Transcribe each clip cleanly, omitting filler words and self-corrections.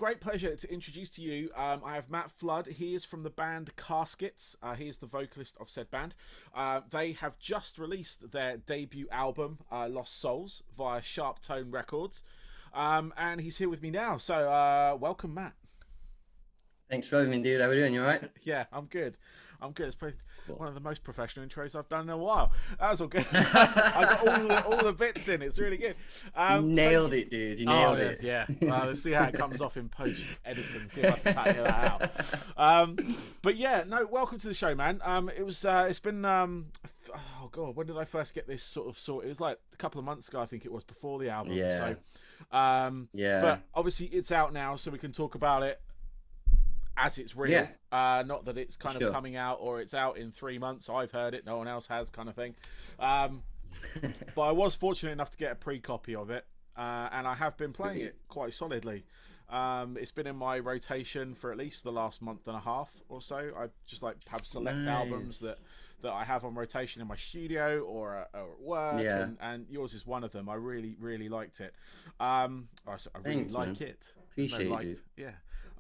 great pleasure to introduce to you. I have Matt Flood. He is from the band Caskets. He is the vocalist of said band. They have just released their debut album, Lost Souls, via Sharptone Records. And he's here with me now. So welcome, Matt. Thanks for having me, dude. How are you doing? You all right? Yeah, I'm good. I'm good. It's probably Cool. one of the most professional intros I've done in a while. That was all good. I got all the bits in. It's really good. Nailed it, dude. You nailed it. Yeah. Well, let's see how it comes off in post editing. See if I can cut that out. But yeah, no. Welcome to the show, man. It's been oh god, when did I first get this sort? It was like a couple of months ago, I think it was, before the album. Yeah. So, Yeah. But obviously it's out now, so we can talk about it as it's real. Not that it's kind of coming out or it's out in 3 months. I've heard it, no one else has, kind of thing. But I was fortunate enough to get a pre-copy of it, and I have been playing it quite solidly. It's been in my rotation for at least the last month and a half or so. I just like have select albums that I have on rotation in my studio or at work, and yours is one of them. I really liked it. I really like it. Appreciate it. Yeah.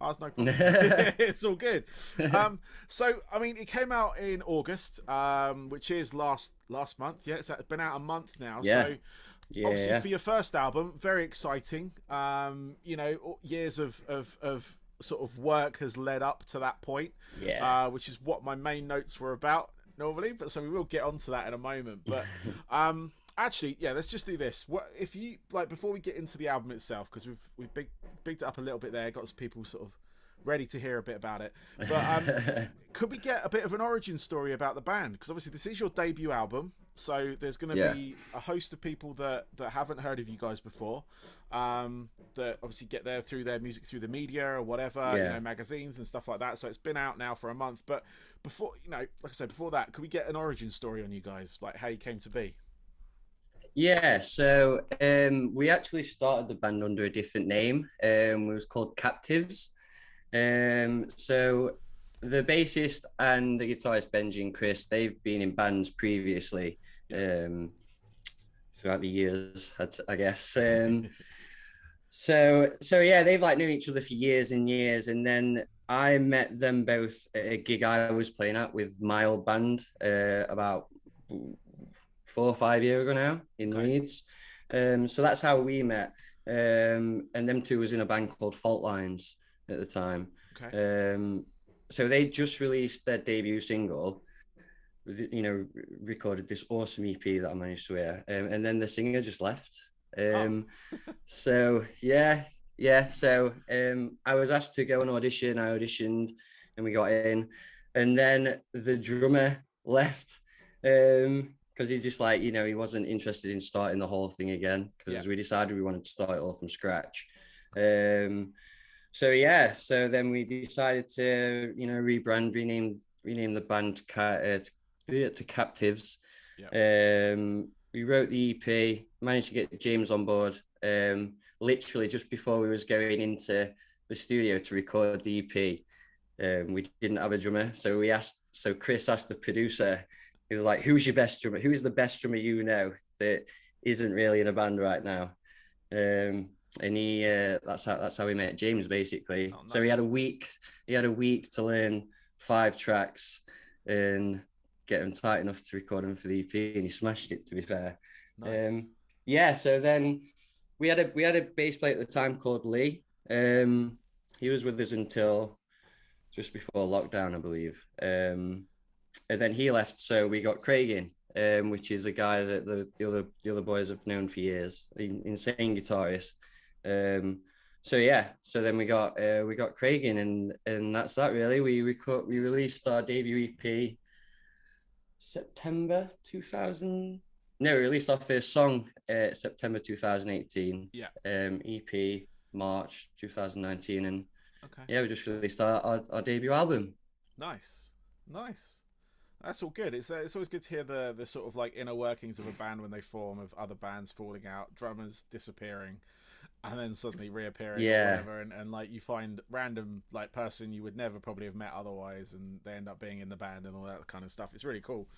Oh, that's no problem. It's all good. So I mean, it came out in August, which is last month. Yeah, it's been out a month now. Yeah. So obviously for your first album, very exciting. You know, years of sort of work has led up to that point. Yeah. Which is what my main notes were about normally, but so we will get onto that in a moment. But actually, yeah, let's just do this. What if you like, before we get into the album itself, because we've bigged it up a little bit there, got some people sort of ready to hear a bit about it. But could we get a bit of an origin story about the band? Because obviously this is your debut album, so there's going to be a host of people that haven't heard of you guys before, that obviously get there through their music, through the media or whatever, you know, magazines and stuff like that. So it's been out now for a month. But before, you know, like I said, before that, could we get an origin story on you guys, like how you came to be? Yeah, so we actually started the band under a different name. It was called Captives. So the bassist and the guitarist Benji and Chris, they've been in bands previously throughout the years, I guess. So yeah, they've like known each other for years and years, and then I met them both at a gig I was playing at with my old band about 4 or 5 years ago now in Leeds. So that's how we met. And them two was in a band called Fault Lines at the time. So they just released their debut single, you know, recorded this awesome EP that I managed to hear. And then the singer just left. So so I was asked to go and audition. I auditioned and we got in. And then the drummer left. Because he's just like, you know, he wasn't interested in starting the whole thing again, because we decided we wanted to start it all from scratch. So then we decided to, you know, rebrand, rename the band to Captives. We wrote the EP, managed to get James on board, literally just before we was going into the studio to record the EP. We didn't have a drummer, so Chris asked the producer. He was like, "Who's your best drummer? Who is the best drummer you know that isn't really in a band right now?" And he that's how we met James, basically. Oh, nice. So he had a week to learn 5 tracks and get them tight enough to record them for the EP, and he smashed it, to be fair. Nice. So then we had a bass player at the time called Lee. He was with us until just before lockdown, I believe. And then he left, so we got Craig in, which is a guy that the other boys have known for years. Insane guitarist. So then we got Craig in, and that's that really. We released our debut EP September 2000. No, we released our first song September 2018. EP March 2019, and we just released our debut album. Nice. That's all good. It's always good to hear the sort of like inner workings of a band when they form, of other bands falling out, drummers disappearing, and then suddenly reappearing, or whatever, and like you find random like person you would never probably have met otherwise, and they end up being in the band and all that kind of stuff. It's really cool.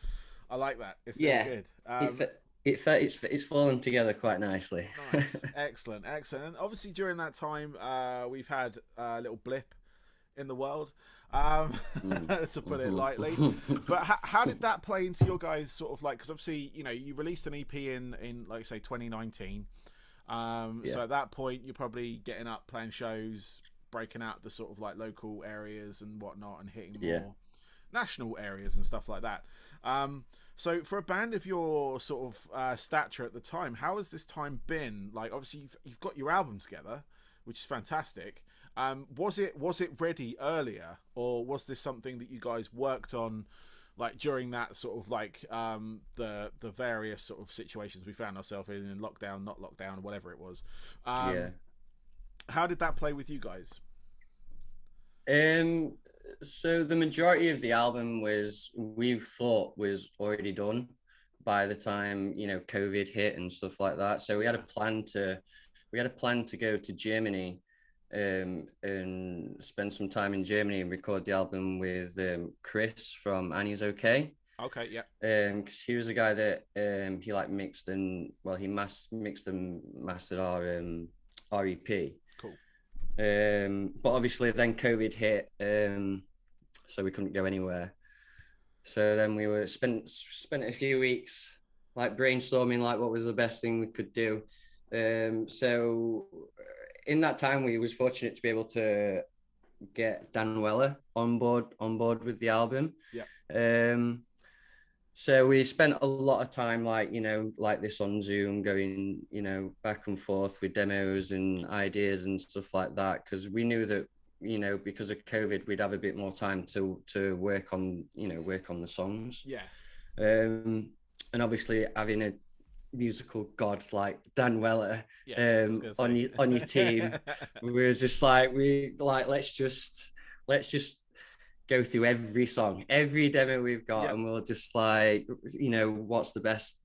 I like that. It's so good. It's fallen together quite nicely. Nice, excellent, excellent. And obviously during that time, we've had a little blip in the world, um, to put it lightly. But how did that play into your guys' sort of like? Because obviously, you know, you released an EP in like say 2019. So at that point, you're probably getting up, playing shows, breaking out the sort of like local areas and whatnot, and hitting more national areas and stuff like that. So for a band of your sort of stature at the time, how has this time been? Like, obviously you've got your album together, which is fantastic. Was it ready earlier, or was this something that you guys worked on, like during that sort of like the various sort of situations we found ourselves in lockdown, not lockdown, whatever it was? How did that play with you guys? So the majority of the album we thought was already done by the time, you know, COVID hit and stuff like that. So we had a plan to go to Germany and spend some time in Germany and record the album with Chris from Annie's Okay. Okay, yeah. Because he was the guy that he like mixed and he mixed and mastered our EP. Cool. But obviously then COVID hit, so we couldn't go anywhere. So then we were spent a few weeks like brainstorming like what was the best thing we could do. So in that time we was fortunate to be able to get Dan Weller on board with the album. Yeah. So we spent a lot of time like, you know, like this on Zoom, going, you know, back and forth with demos and ideas and stuff like that, because we knew that, you know, because of COVID, we'd have a bit more time to work on the songs. Yeah. And obviously having a musical god like Dan Weller on your team, we were just like, let's just go through every song, every demo we've got, and we'll just like, you know, what's the best,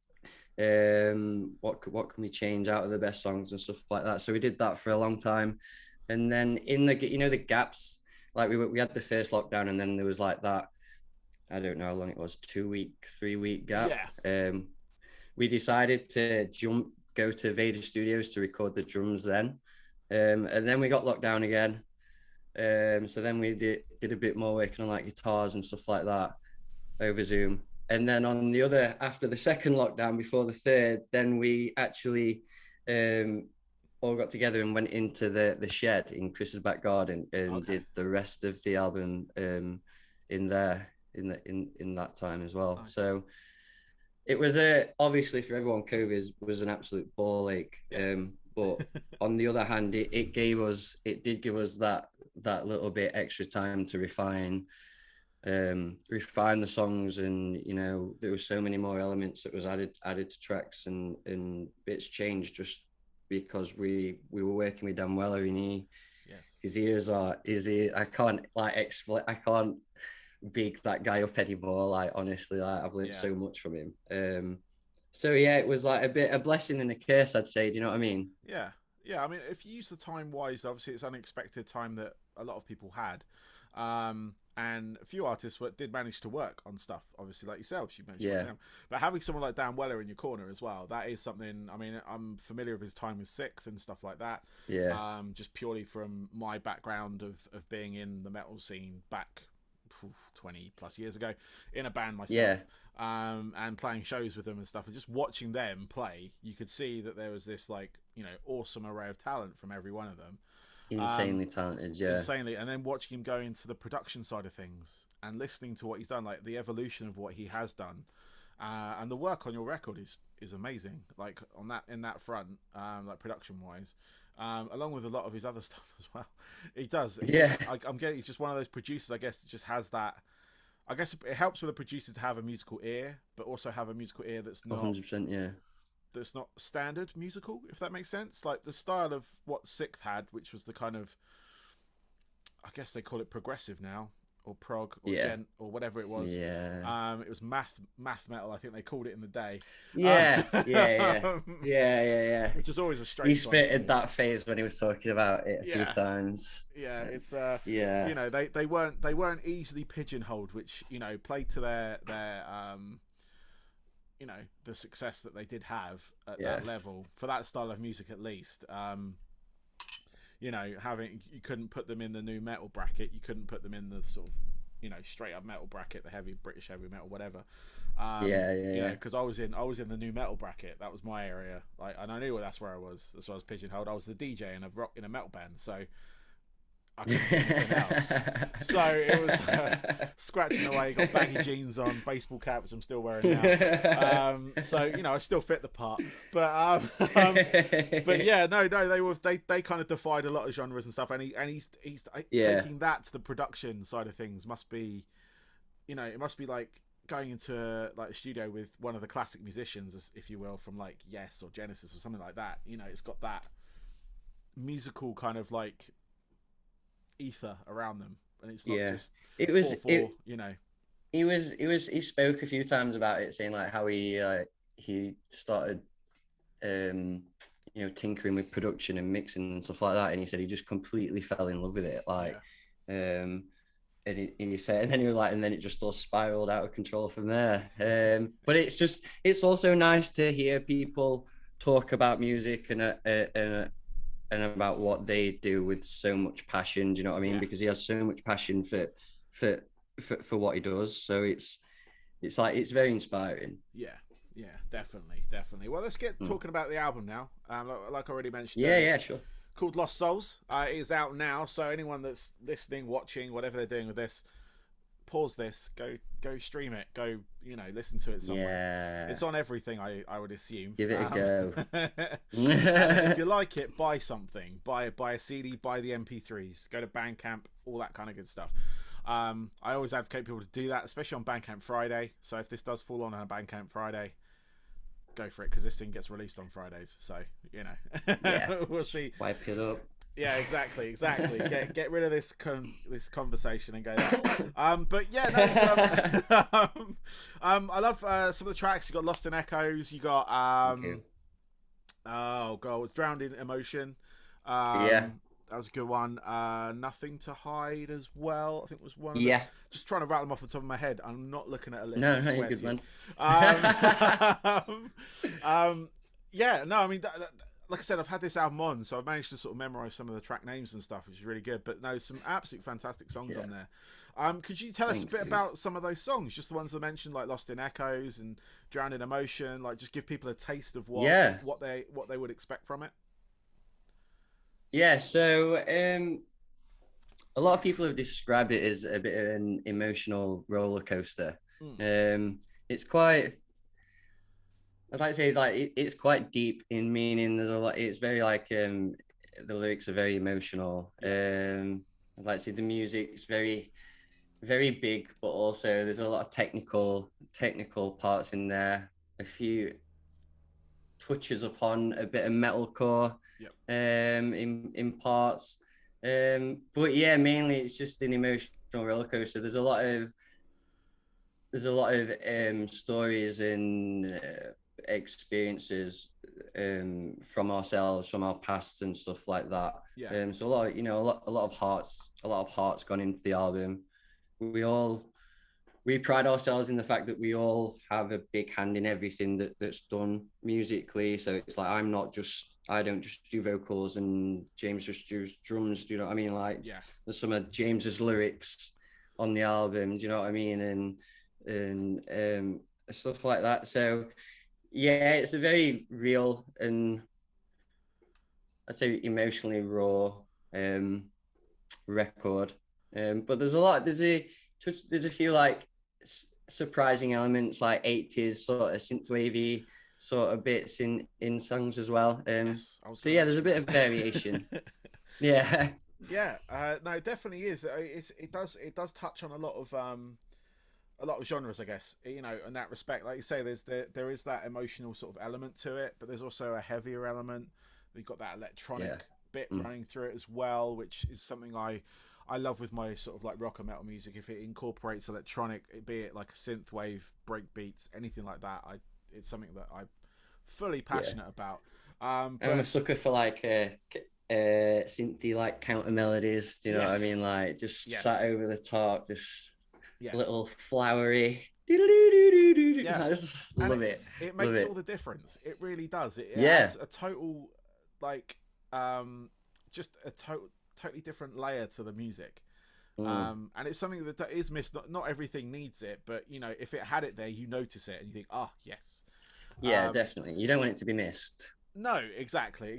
what can we change out of the best songs and stuff like that. So we did that for a long time. And then in the, you know, the gaps, like we had the first lockdown, and then there was like that, I don't know how long it was, 3-week gap. We decided to go to Vader Studios to record the drums then. And then we got locked down again. So then we did a bit more working on like guitars and stuff like that over Zoom. And then on the other, after the second lockdown, before the third, then we actually all got together and went into the shed in Chris's back garden and did the rest of the album in there in that time as well. Okay. So it was obviously for everyone, COVID was an absolute ball ache. But on the other hand, it did give us that little bit extra time to refine the songs, and you know, there were so many more elements that was added to tracks, and bits changed just because we were working with Dan Weller, and his ears I can't like explain, I can't big that guy up anymore, like honestly, like I've learned so much from him. So yeah, it was like a blessing and a curse, I'd say. Do you know what I mean? Yeah. I mean, if you use the time wise, obviously it's unexpected time that a lot of people had, and a few artists did manage to work on stuff. Obviously, like yourselves, you mentioned. But having someone like Dan Weller in your corner as well, that is something. I mean, I'm familiar with his time with Sixth and stuff like that. Just purely from my background of being in the metal scene back 20 plus years ago in a band myself. And playing shows with them and stuff, and just watching them play, you could see that there was this, like, you know, awesome array of talent from every one of them. Insanely talented, insanely. And then watching him go into the production side of things and listening to what he's done, like the evolution of what he has done, and the work on your record is amazing. Like in that front, like production wise, along with a lot of his other stuff as well. He does. I'm getting. He's just one of those producers, I guess, that just has that. I guess it helps with a producer to have a musical ear, but also have a musical ear that's not 100%, that's not standard musical, if that makes sense. Like the style of what Sixth had, which was the kind of, I guess they call it progressive now, or prog, or gent, or whatever it was. It was math metal, I think they called it in the day. Which is always a strange. He spitted that phase when he was talking about it a few times. It's you know, they weren't easily pigeonholed, which, you know, played to their you know, the success that they did have at Yeah. that level for that style of music, at least. You know, you couldn't put them in the new metal bracket. You couldn't put them in the sort of, you know, straight up metal bracket, the heavy British heavy metal, whatever. You know, because I was in the new metal bracket. That was my area. Like, and I knew that's where I was. That's why I was pigeonholed. I was the DJ in a metal band, so I couldn't do anything else. So it was scratching away. Got baggy jeans on, baseball cap, which I'm still wearing now. So you know, I still fit the part. But yeah, no, they kind of defied a lot of genres and stuff. And he's taking that to the production side of things. Must be, you know, it must be like going into like a studio with one of the classic musicians, if you will, from like Yes or Genesis or something like that. You know, it's got that musical kind of like ether around them, and it's not just you know. He spoke a few times about it, saying like how he started you know, tinkering with production and mixing and stuff like that, and he said he just completely fell in love with it, like and he said, and then he was like, and then it just all spiraled out of control from there. But it's also nice to hear people talk about music and about what they do with so much passion. Do you know what I mean? Yeah. Because he has so much passion for what he does. So it's like, it's very inspiring. Yeah, definitely. Well, let's get talking about the album now. Like I already mentioned. Yeah, sure. Called Lost Souls. It is out now, so anyone that's listening, watching, whatever they're doing with this, pause this, go stream it, go, you know, listen to it somewhere. It's on everything, I would assume. Give it a go. If you like it, buy something. Buy a CD, buy the MP3s, go to Bandcamp, all that kind of good stuff. I always advocate people to do that, especially on Bandcamp Friday. So if this does fall on a Bandcamp Friday, go for it, because this thing gets released on Fridays, so you know. We'll see. Wipe it up. Yeah, exactly. Get rid of this conversation and go that. But yeah, no, I love some of the tracks. You got Lost in Echoes, you got oh god, it's Drowned in Emotion. That was a good one. Nothing to Hide as well, I think was one of them. Just trying to rattle them off the top of my head. I'm not looking at a list. No, you're good, man. Yeah, no, I mean, like I said, I've had this album on, so I've managed to sort of memorize some of the track names and stuff, which is really good. But no, some absolute fantastic songs on there. Could you tell us a bit about some of those songs, just the ones I mentioned, like Lost in Echoes and Drowned in Emotion, like just give people a taste of what they would expect from it? Yeah, so a lot of people have described it as a bit of an emotional roller coaster. It's quite, I'd like to say, like it's quite deep in meaning. There's a lot. It's very like the lyrics are very emotional. I'd like to say the music's very, very big, but also there's a lot of technical parts in there. A few touches upon a bit of metalcore in parts, but yeah, mainly it's just an emotional roller coaster. There's a lot of stories and experiences from ourselves, from our past and stuff like that. So a lot of, you know, a lot of hearts gone into the album. We pride ourselves in the fact that we all have a big hand in everything that's done musically. So it's like, I don't just do vocals and James just does drums. Do you know what I mean? Like, there's some of James's lyrics on the album. Do you know what I mean? And stuff like that. So yeah, it's a very real and I'd say emotionally raw record. But there's a few like surprising elements, like 80s sort of synthwavy sort of bits in songs as well. So yeah, there's a bit of variation. No, it definitely is. It does touch on a lot of genres, I guess, you know, in that respect. Like you say, there is that emotional sort of element to it, but there's also a heavier element. You've got that electronic bit running through it as well, which is something I love with my sort of like rock and metal music. If it incorporates electronic, be it like a synth wave, break beats, anything like that, it's something that I'm fully passionate about. I'm a sucker for like synthy like counter melodies. Do you know what I mean? Like just sat over the top, just little flowery Yeah, I just and love it. it Love makes all it. the difference. It really does. It Yeah. adds a total, like, just a totally different layer to the music. Mm. And it's something that is missed. Not everything needs it, but you know, if it had it there, you notice it and you think, oh yes. Yeah, Um, definitely. You don't want it to be missed. no, exactly.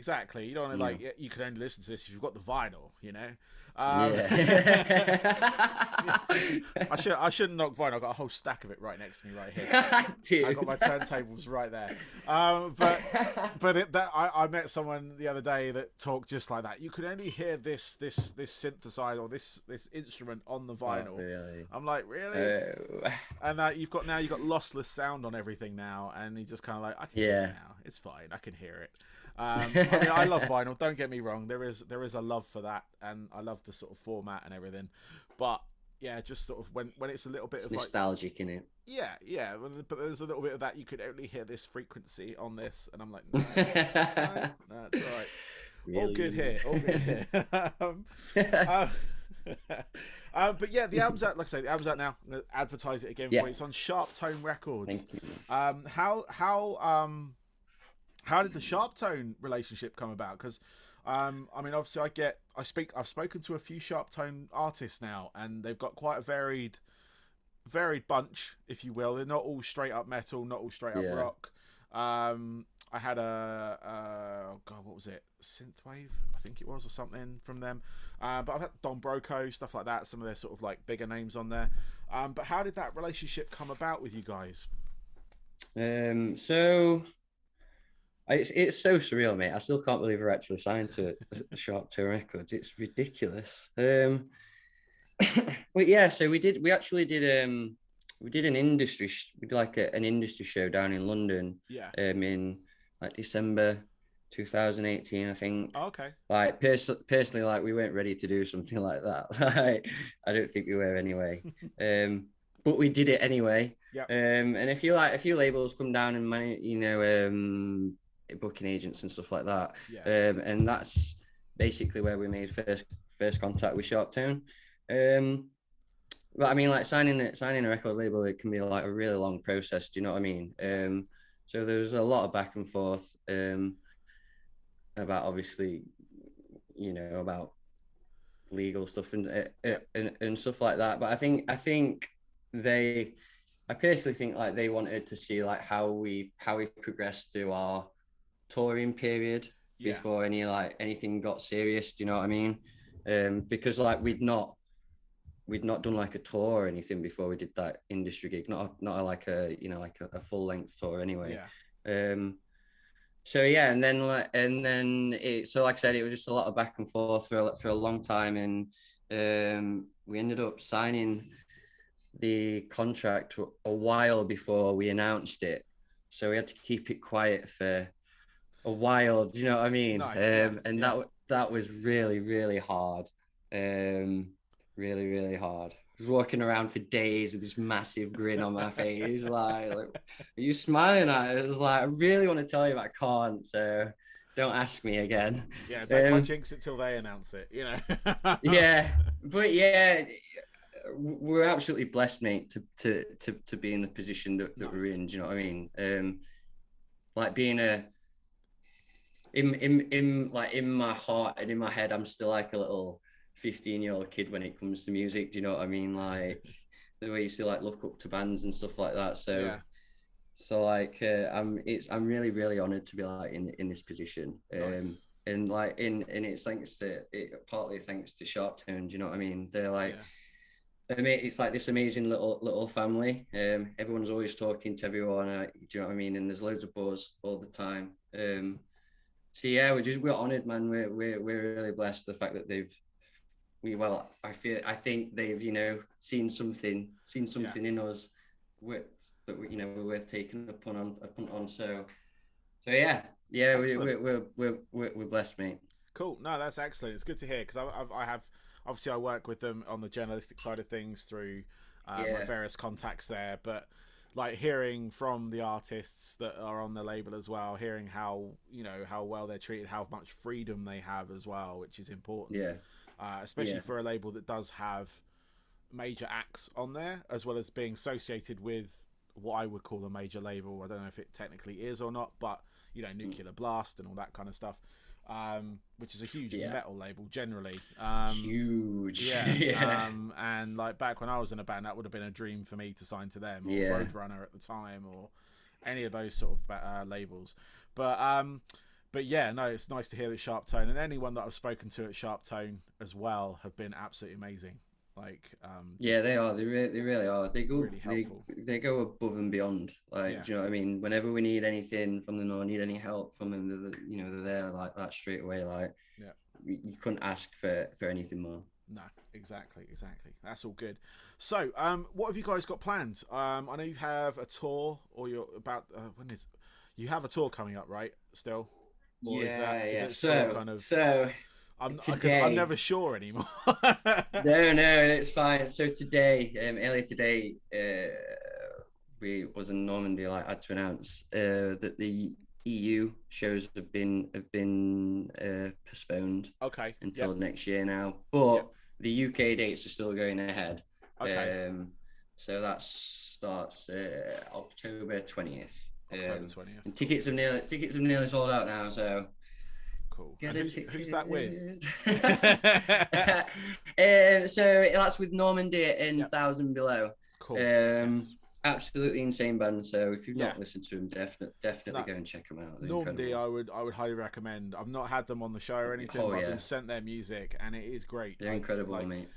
You don't want to Yeah. like. You can only listen to this if you've got the vinyl. You know. Yeah. Yeah. I shouldn't knock vinyl. I've got a whole stack of it right next to me right here. I got Dude. my turntables right there. I met someone the other day that talked just like that. You could only hear this synthesizer or this instrument on the Oh, vinyl. really? I'm like, really? Oh. And you've got lossless sound on everything now, and you just kind of like, I can hear Yeah. it now. It's fine. I can hear it. I mean, I love vinyl. Don't get me wrong. There is a love for that, and I love the sort of format and everything. But yeah, just sort of when it's a little bit It's of nostalgic, like, innit? yeah. But there's a little bit of that. You could only hear this frequency on this, and I'm like, no, that's all right. Really? All good here. All good here. But yeah, the album's out. Like I say, the album's out now. I'm gonna advertise it again for you. It's on Sharptone Records. Thank you. How did the Sharptone relationship come about? Because I mean, obviously, I've spoken to a few Sharptone artists now, and they've got quite a varied bunch, if you will. They're not all straight up metal, not all straight up rock. I had oh god, what was it? Synthwave, I think it was, or something from them. But I've had Don Broco, stuff like that. Some of their sort of like bigger names on there. But how did that relationship come about with you guys? So it's so surreal, mate. I still can't believe we're actually signed to Sharptone Records. It's ridiculous. But yeah, so we actually did an industry we did like an industry show down in London. Yeah. In like December 2018, I think. Oh, okay. Like personally, like we weren't ready to do something like that. Like, I don't think we were anyway. But we did it anyway. Yeah. And a few labels come down and booking agents and stuff like that. Yeah. And that's basically where we made first contact with Sharptone. But I mean, like signing a record label, it can be like a really long process. Do you know what I mean? So there's a lot of back and forth about, obviously, about legal stuff and stuff like that. But I personally think like they wanted to see like how we progressed through our touring period before anything got serious. Do you know what I mean? Because like we'd not done like a tour or anything before we did that industry gig, not like a full length tour anyway. So yeah, and then like I said, it was just a lot of back and forth for a long time, and we ended up signing the contract a while before we announced it, so we had to keep it quiet for a while. Do you know what I mean? Nice, and that was really, really hard. Really, really hard. I was walking around for days with this massive grin on my face. Like, are you smiling at it? It was like, I really want to tell you, but I can't. So don't ask me again. Yeah, don't jinx it till they announce it, you know. Yeah, but yeah, we're absolutely blessed, mate, to be in the position that we're in. Do you know what I mean? Like being in my heart and in my head, I'm still like a little 15-year-old kid when it comes to music. Do you know what I mean? Like the way you still like look up to bands and stuff like that. So yeah. So like I'm really, really honored to be like in this position. Nice. And it's partly thanks to Sharptone. Do you know what I mean? They're like, it's like this amazing little family. Everyone's always talking to everyone. Do you know what I mean? And there's loads of buzz all the time. So yeah, we're honored, man. We're really blessed. The fact that I think they've seen something in us that we're worth taking a punt on. So yeah, we're blessed, mate. Cool. No, that's excellent. It's good to hear, because I have, obviously I work with them on the journalistic side of things through my various contacts there, but like hearing from the artists that are on the label as well, hearing how well they're treated, how much freedom they have as well, which is important. Especially for a label that does have major acts on there, as well as being associated with what I would call a major label. I don't know if it technically is or not, but you know, Nuclear Blast and all that kind of stuff, which is a huge metal label generally. Huge. Yeah. And like back when I was in a band, that would have been a dream for me to sign to them, or Roadrunner at the time, or any of those sort of labels. But yeah, no, it's nice to hear that Sharptone, and anyone that I've spoken to at Sharptone as well, have been absolutely amazing. Like, they are. They really are. They go, really they go above and beyond. Like, do you know what I mean? Whenever we need anything from them or need any help from them, they're there like that straight away. Like, you couldn't ask for anything more. No, exactly. That's all good. So, what have you guys got planned? I know you have a tour, or you're about you have a tour coming up, right? Still. Or is it still kind of, I'm never sure anymore. No, it's fine. So today, earlier today, we was in Normandy. Like, I had to announce that the EU shows have been postponed. Okay. Until next year now, but the UK dates are still going ahead. Okay. So that starts October 20th. October 20th. And tickets have nearly sold out now, so cool. Who's that with? So that's with Normandy and 1,000 Below. Cool. Absolutely insane band. So if you've not listened to them, definitely go and check them out. Normandy, I would highly recommend. I've not had them on the show or anything, but I've been sent their music, and it is great. They're incredible, mate.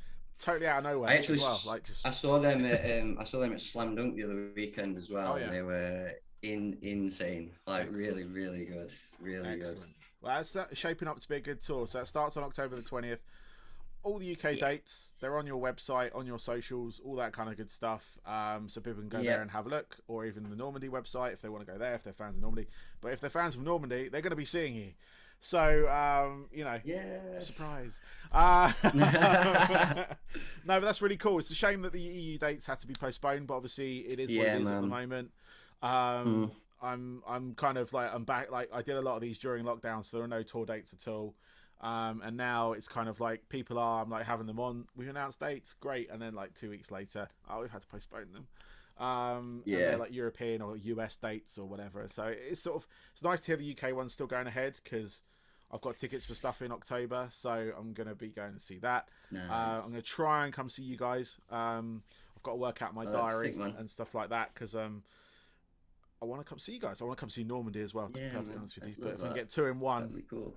Totally out of nowhere. I actually, as well. I saw them at Slam Dunk the other weekend as well. And they were insane. Like, really, really good. Really good. Well, that's shaping up to be a good tour. So it starts on October the 20th. All the UK dates, they're on your website, on your socials, all that kind of good stuff. So people can go there and have a look, or even the Normandy website if they want to go there, if they're fans of Normandy. But if they're fans of Normandy, they're going to be seeing you. So, surprise. No, but that's really cool. It's a shame that the EU dates had to be postponed, but obviously it is what it is at the moment. I'm kind of like, I'm back. Like, I did a lot of these during lockdown, so there are no tour dates at all. And now it's kind of like I'm like having them on. We've announced dates, great, and then like 2 weeks later, we've had to postpone them. And they're like European or US dates or whatever. So it's nice to hear the UK one's still going ahead, because I've got tickets for stuff in October, so I'm going to be going to see that. Nice. I'm going to try and come see you guys. I've got to work out my diary and stuff like that, because I want to come see you guys. I want to come see Normandy as well, to be perfectly honest with you. But if we can get 2 in 1, that'd be cool.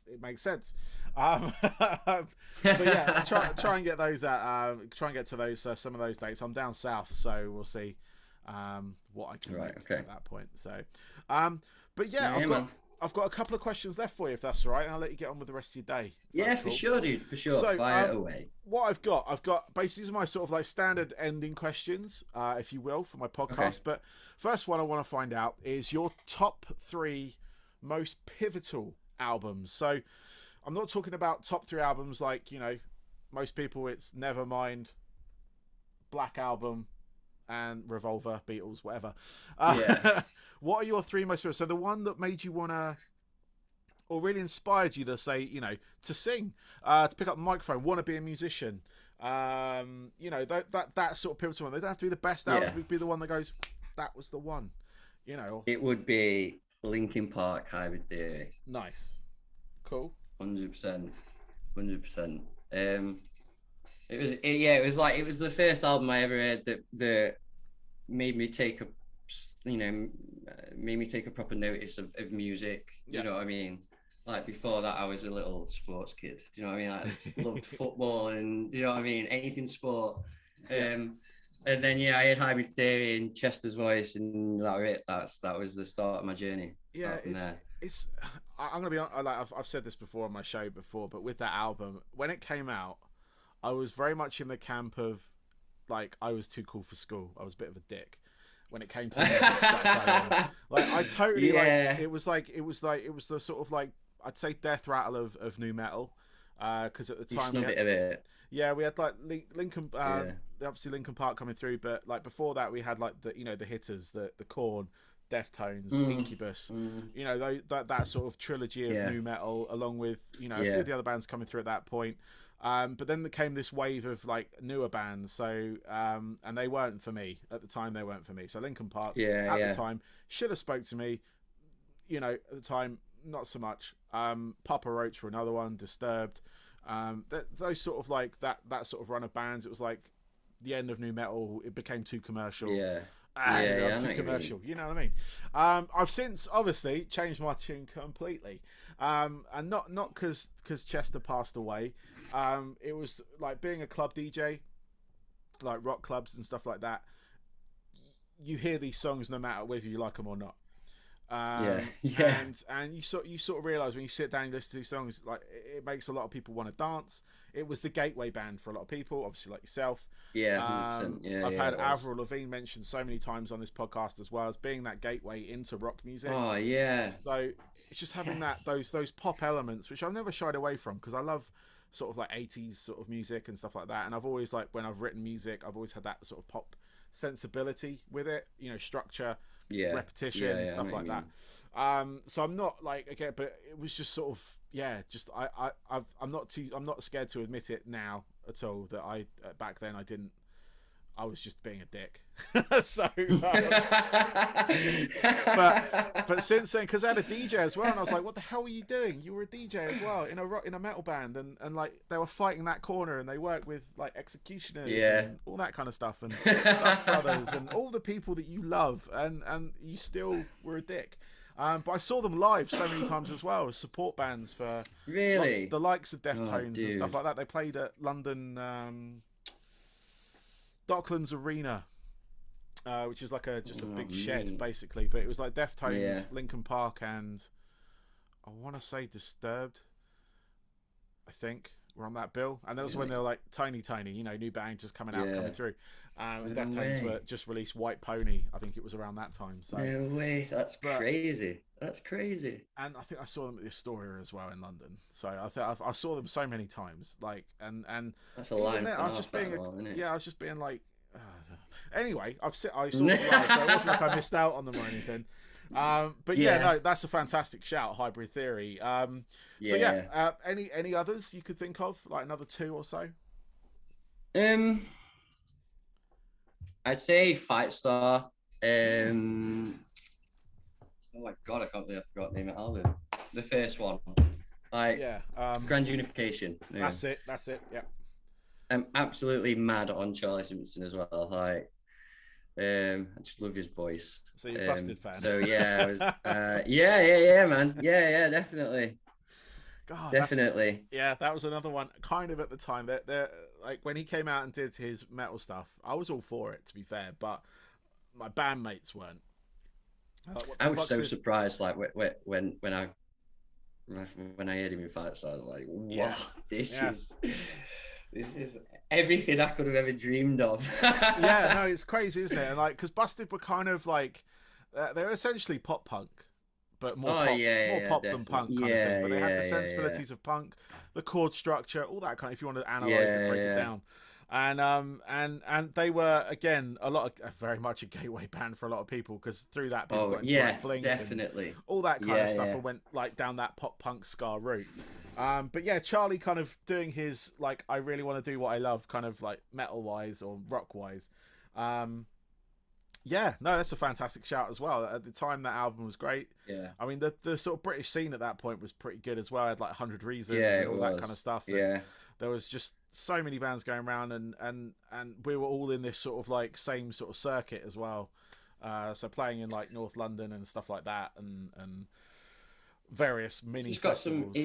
It makes sense. But yeah, try and get those. Try and get to those some of those dates. I'm down south, so we'll see what I can make at that point. So, but yeah, I've got a couple of questions left for you, if that's all right, and I'll let you get on with the rest of your day. Yeah, for sure, dude. For sure. So, fire away. What I've got basically, these are my sort of like standard ending questions, if you will, for my podcast. Okay. But first one I want to find out is your top 3 most pivotal albums. So I'm not talking about top 3 albums like, most people it's Nevermind, Black Album, and Revolver, Beatles, whatever. What are your 3 most pivotal? So the one that made you want to, or really inspired you to say, to sing, to pick up the microphone, want to be a musician, that sort of pivotal one. They don't have to be the best album, it would be the one that goes, that was the one, It would be Linkin Park, Hybrid Theory. Nice. Cool. 100%. It was the first album I ever heard that made me take a proper notice of music. Do you know what I mean? Like, before that, I was a little sports kid. Do you know what I mean? I loved football and, you know what I mean, anything sport. And then I had Hybrid Theory and Chester's Voice, and that was it. That was the start of my journey. I'm gonna be honest, like I've said this before on my show before, but with that album, when it came out, I was very much in the camp of like, I was too cool for school. I was a bit of a dick when it came to music. Like, I totally it was the sort of like, I'd say death rattle of nu metal, because at the time we had like Linkin obviously Linkin Park coming through, but like before that we had like the hitters, the Korn, Deftones, Incubus, that sort of trilogy of nu metal, along with a few of the other bands coming through at that point. But then there came this wave of like newer bands, so and they weren't for me at the time. They weren't for me. So Linkin Park at the time should have spoke to me, you know, at the time not so much. Papa Roach were another one. Disturbed. Those sort of like that sort of run of bands. It was like the end of nu metal. It became too commercial. Too commercial. You know what I mean? I've since obviously changed my tune completely, and not because Chester passed away. It was like being a club DJ, like rock clubs and stuff like that. You hear these songs no matter whether you like them or not. And you sort of realize when you sit down and listen to these songs, like it makes a lot of people want to dance. It was the gateway band for a lot of people, obviously like yourself. I've had Avril Lavigne mentioned so many times on this podcast as well as being that gateway into rock music. So it's just having those pop elements, which I've never shied away from, because I love sort of like 80s sort of music and stuff like that. And I've always, like, when I've written music, I've always had that sort of pop sensibility with it, you know, structure, repetition, and stuff like that. So I'm not like, again, but it was just sort of, just I'm not scared to admit it now at all that I back then I was just being a dick. So but since then, because I had a DJ as well, and I was like, what the hell were you doing? You were a DJ as well in a metal band, and like they were fighting that corner, and they worked with like Executioners and all that kind of stuff, and Dust Brothers and all the people that you love, and you still were a dick. But I saw them live so many times as well as support bands for the likes of Deftones and stuff like that. They played at London Docklands Arena, which is like just a big shed basically. But it was like Deftones, Linkin Park, and I want to say Disturbed, I think, were on that bill. And that was when they were like tiny, you know, new band just coming through. And Deftones were just released White Pony. I think it was around that time. So no way, that's crazy. That's crazy. And I think I saw them at the Astoria as well in London. So I saw them so many times. Like and that's a line. I was just being I was just being like. Anyway, I saw them live, so it wasn't like I missed out on them or anything. But no, that's a fantastic shout, Hybrid Theory. So any others you could think of, like another two or so? I'd say Fight Star. Oh my god, I can't believe I forgot the name of the album. The first one, like Grand Unification. Yeah. That's it. Yeah. I'm absolutely mad on Charlie Simpson as well. Like, I just love his voice. So you're a Busted fan. So I was, man. Yeah, definitely. God, definitely. That was another one. Kind of at the time that like when he came out and did his metal stuff, I was all for it, to be fair, but my bandmates weren't. I was so surprised, like when I heard him in Fight Star, I was like, wow, this is everything I could have ever dreamed of. No, it's crazy, isn't it? And like, because Busted were kind of like they're essentially pop punk, but more pop than punk kind of thing. But they had the sensibilities of punk, the chord structure, all that kind of. If you want to analyze it, break it down. And they were again very much a gateway band for a lot of people, because through that people went to like Blink, definitely, all that kind of stuff, and went like down that pop punk ska route. But Charlie kind of doing his like, I really want to do what I love, kind of like metal wise or rock wise. That's a fantastic shout as well. At the time, that album was great. I mean the sort of British scene at that point was pretty good as well. I had like 100 Reasons and all that kind of stuff. And there was just so many bands going around, and we were all in this sort of like same sort of circuit as well. So playing in like North London and stuff like that, and various mini festivals.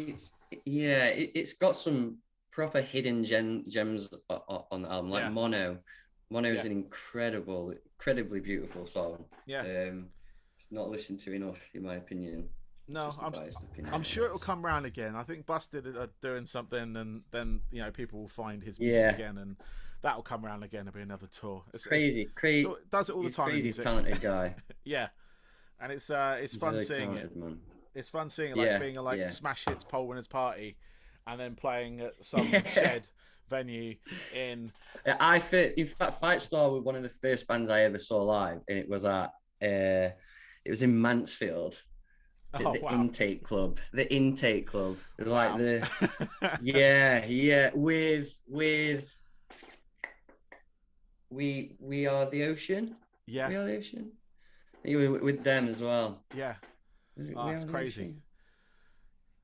It's got some proper hidden gems on the album, like Mono. Mono is an incredibly beautiful song. It's not listened to enough, in my opinion. No, I'm sure it'll come round again. I think Busted are doing something, and then people will find his music again, and that'll come round again. It'll be another tour. It's crazy. So it does it all the time. Crazy talented guy. And it's fun really seeing talented, it. Man. It's fun seeing it, like being a smash hits pole winners party, and then playing at some shed venue in. In fact, Fight Star were one of the first bands I ever saw live, and it was at it was in Mansfield. Oh the wow. intake club. The intake club. Like Wow. the yeah. We are the ocean. Yeah. We are the ocean. You were with them as well. Yeah. Was it Oh, We it's Are the crazy. Ocean?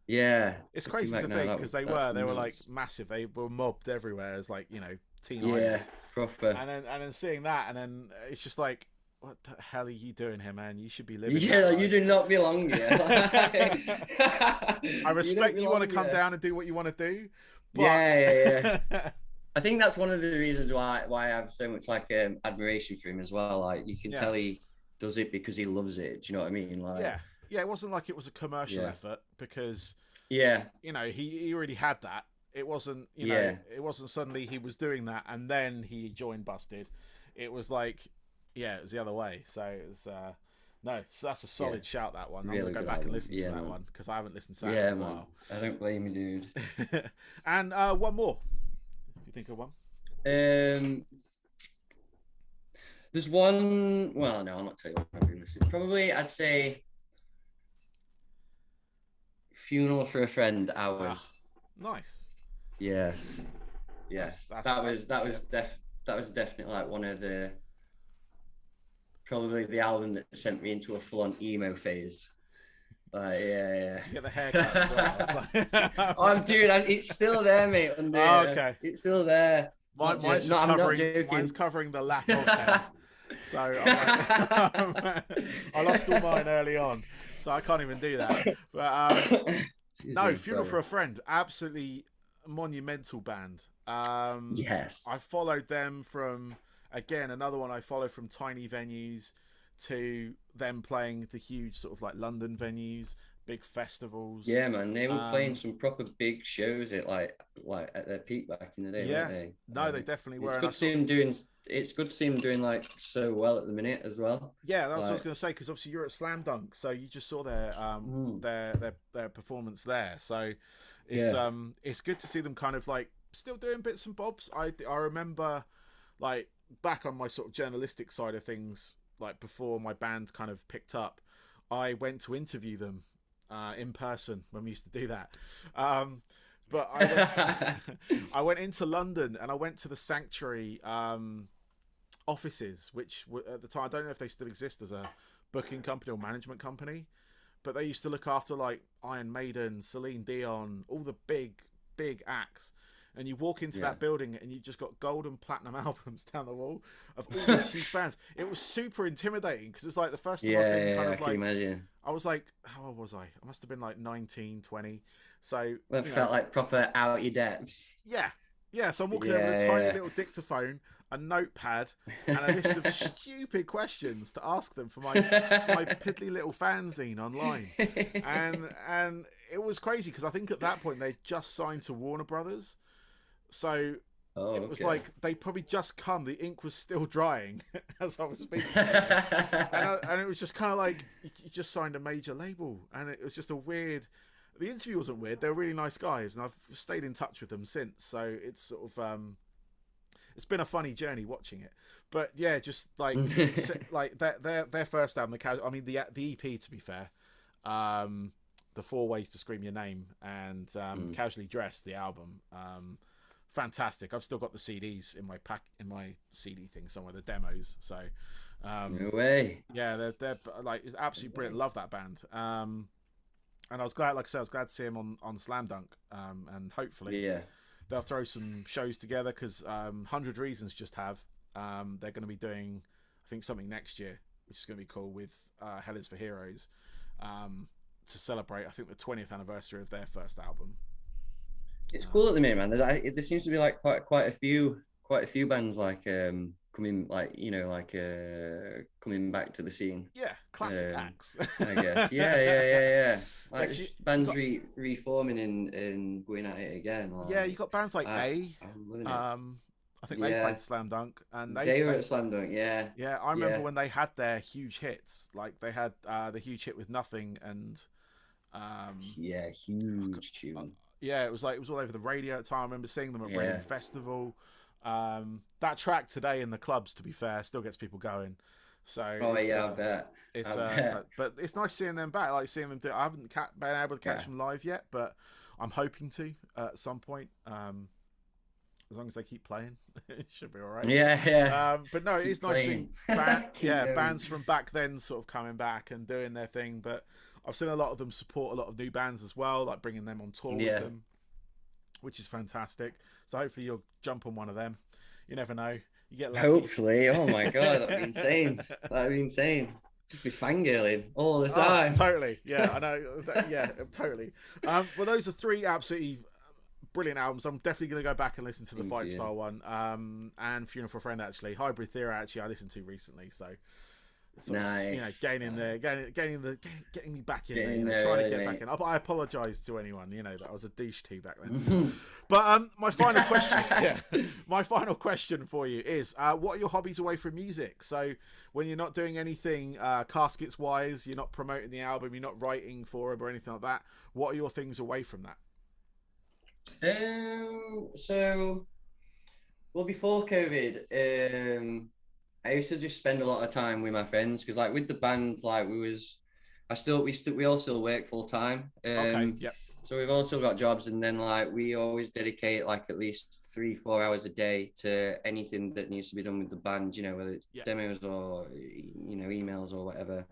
Yeah. It's Looking crazy back to now, think because that's they were like nuts. massive. They were mobbed everywhere as like, you know, teen Yeah, idols. proper. And then seeing that, and then it's just like, what the hell are you doing here, man? You should be living that Yeah, like, you life. do not belong here. I You don't respect you want to belong come here. down and do what you want to do, but Yeah. I think that's one of the reasons why I have so much like admiration for him as well. Like you can yeah, tell he does it because he loves it. Do you know what I mean? Like, yeah, yeah. It wasn't like it was a commercial yeah, effort because yeah, you know he already had that. It wasn't you know yeah, it wasn't suddenly he was doing that and then he joined Busted. It was like yeah, it was the other way. So it was no, so that's a yeah. solid shout that one. I'm gonna Really go good back and album. listen to Yeah, that man. one because I haven't listened to that in Yeah, a man. while. I don't blame you, dude. And one more, if you think of one. Um, there's one. Well, no, I'll not tell you what I've been listening. Probably, I'd say "Funeral for a Friend." Ah, Hours. nice. Yes. Yeah. That was definitely like one of the probably the album that sent me into a full-on emo phase. Yeah. Did you get the haircut as well? Oh, dude, it's still there, mate. Oh, okay. It's still there. Mine's just I'm not covering. joking. Mine's covering the lack of hair. So I lost all mine early on, so I can't even do that. But no, Funeral for a Friend, absolutely monumental band. Yes. I followed them from again another one I followed from tiny venues to them playing the huge sort of like London venues, big festivals. Yeah, man, they were playing some proper big shows at like at their peak back in the day, Yeah, weren't they? no, they definitely were. It's good to see him doing. It's good to see him doing like so well at the minute as well. Yeah, that's like, what I was going to say because obviously you're at Slam Dunk, so you just saw their performance there. So it's good to see them kind of like still doing bits and bobs. I remember like back on my sort of journalistic side of things, like before my band kind of picked up, I went to interview them in person when we used to do that. But I went into London and I went to the Sanctuary offices, which were, at the time I don't know if they still exist as a booking company or management company, but they used to look after like Iron Maiden, Celine Dion, all the big acts. And you walk into that building and you just got gold and platinum albums down the wall of all these huge bands. It was super intimidating because it's like the first time I've been kind of I like, can imagine. I was like, how old was I? I must have been like 19, 20. So It felt like proper out your depth. Yeah. So I'm walking over with a tiny little dictaphone, a notepad, and a list of stupid questions to ask them for my piddly little fanzine online. And it was crazy because I think at that point they just signed to Warner Brothers. So it was like they probably just come. The ink was still drying as I was speaking. And it was just kind of like you just signed a major label, and it was just a weird. The interview wasn't weird. They're really nice guys, and I've stayed in touch with them since. So it's sort of it's been a funny journey watching it. But yeah, just like like their first album, the EP to be fair, the 4 Ways to Scream Your Name and Casually Dressed, the album. Fantastic. I've still got the CDs in my CD thing somewhere, the demos. So no way. Yeah, they're like it's absolutely brilliant. Love that band. And I was glad, like I said, I was glad to see him on Slam Dunk. And hopefully they'll throw some shows together because 100 Reasons just have. They're going to be doing, I think, something next year, which is going to be cool with Hell Is for Heroes to celebrate, I think, the 20th anniversary of their first album. It's cool at the minute, man. There seems to be like quite a few bands like coming coming back to the scene. Yeah, classic acts. I guess. Yeah. Like bands reforming and going at it again. Like, yeah, you got bands like I think they played Slam Dunk, and they were at Slam Dunk. Yeah. Yeah, I remember when they had their huge hits. Like they had the huge hit with Nothing and. Huge tune. Yeah, it was all over the radio at the time. I remember seeing them at Reading Festival. That track Today in the clubs, to be fair, still gets people going. So Oh yeah, I bet. it's I bet. but it's nice seeing them back, like seeing them do. I haven't been able to catch Yeah. them live yet, but I'm hoping to at some point. As long as they keep playing, it should be all right. Yeah, yeah. But no, it Keep is nice seeing playing. Keep going. bands from back then sort of coming back and doing their thing. But I've seen a lot of them support a lot of new bands as well, like bringing them on tour with them, which is fantastic. So hopefully you'll jump on one of them. You never know. You get lucky. Hopefully. Oh my god, that'd be insane. That'd be insane. Just be fangirling all the time. Oh, totally. Yeah, I know. Yeah, totally. Well, those are three absolutely brilliant albums. I'm definitely going to go back and listen to the Fight Style one, and Funeral for a Friend. Actually, Hybrid Theory. Actually, I listened to recently. So, nice. Getting me back in, trying to get back in. I apologise to anyone, that I was a douche to back then. But my final question, my final question for you is, what are your hobbies away from music? So when you're not doing anything Caskets wise, you're not promoting the album, you're not writing for it or anything like that. What are your things away from that? Well, before COVID, I used to just spend a lot of time with my friends because, like, with the band, like we all still work full time. Okay. Yep. So we've also got jobs, and then like we always dedicate like at least 3-4 hours a day to anything that needs to be done with the band. Whether it's demos or emails or whatever.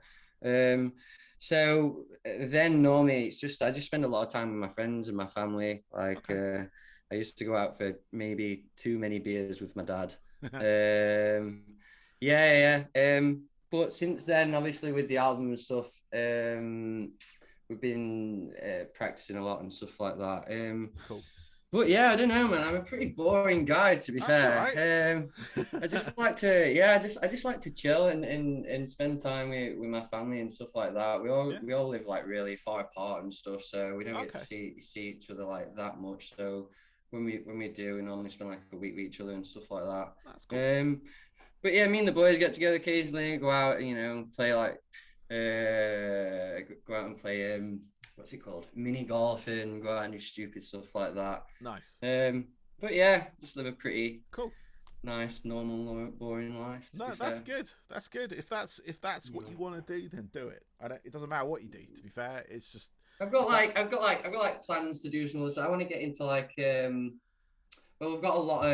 So then normally I just spend a lot of time with my friends and my family. Like I used to go out for maybe too many beers with my dad. But since then, obviously with the album and stuff, we've been practicing a lot and stuff like that. Cool. But yeah, I don't know, man. I'm a pretty boring guy, to be fair. Right. I just like to chill and spend time with my family and stuff like that. We all live like really far apart and stuff, so we don't get to see each other like that much. So when we do, we normally spend like a week with each other and stuff like that. That's cool. But yeah, me and the boys get together occasionally, go out, play like go out and play what's it called, mini golf, and go out and do stupid stuff like that. Nice. But yeah, just live a pretty cool, nice, normal, boring life. No, that's good. That's good. If that's what you want to do, then do it. It doesn't matter what you do. To be fair, it's just I've got plans to do some other stuff. I want to get into like well, we've got a lot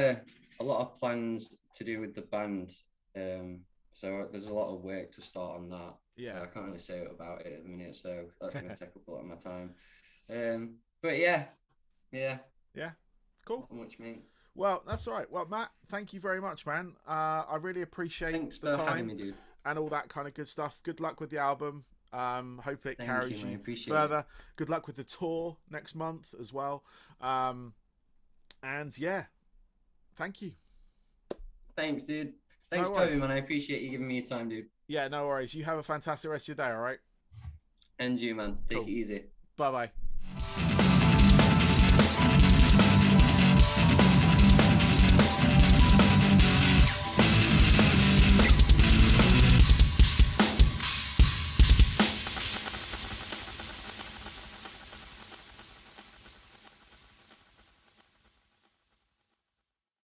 of plans to do with the band. So there's a lot of work to start on that. Yeah, I can't really say about it at the minute, so that's going to take up a lot of my time. But yeah, cool. Not much, mate. Well, that's all right. Well, Matt, thank you very much, man. I really appreciate the time having me, dude, and all that kind of good stuff. Good luck with the album. Hopefully it carries you further. It. Good luck with the tour next month as well. And yeah, thank you. Thanks, dude. Thanks, Toby, man. I appreciate you giving me your time, dude. Yeah, no worries. You have a fantastic rest of your day, all right? And you, man. Take it easy. Bye-bye.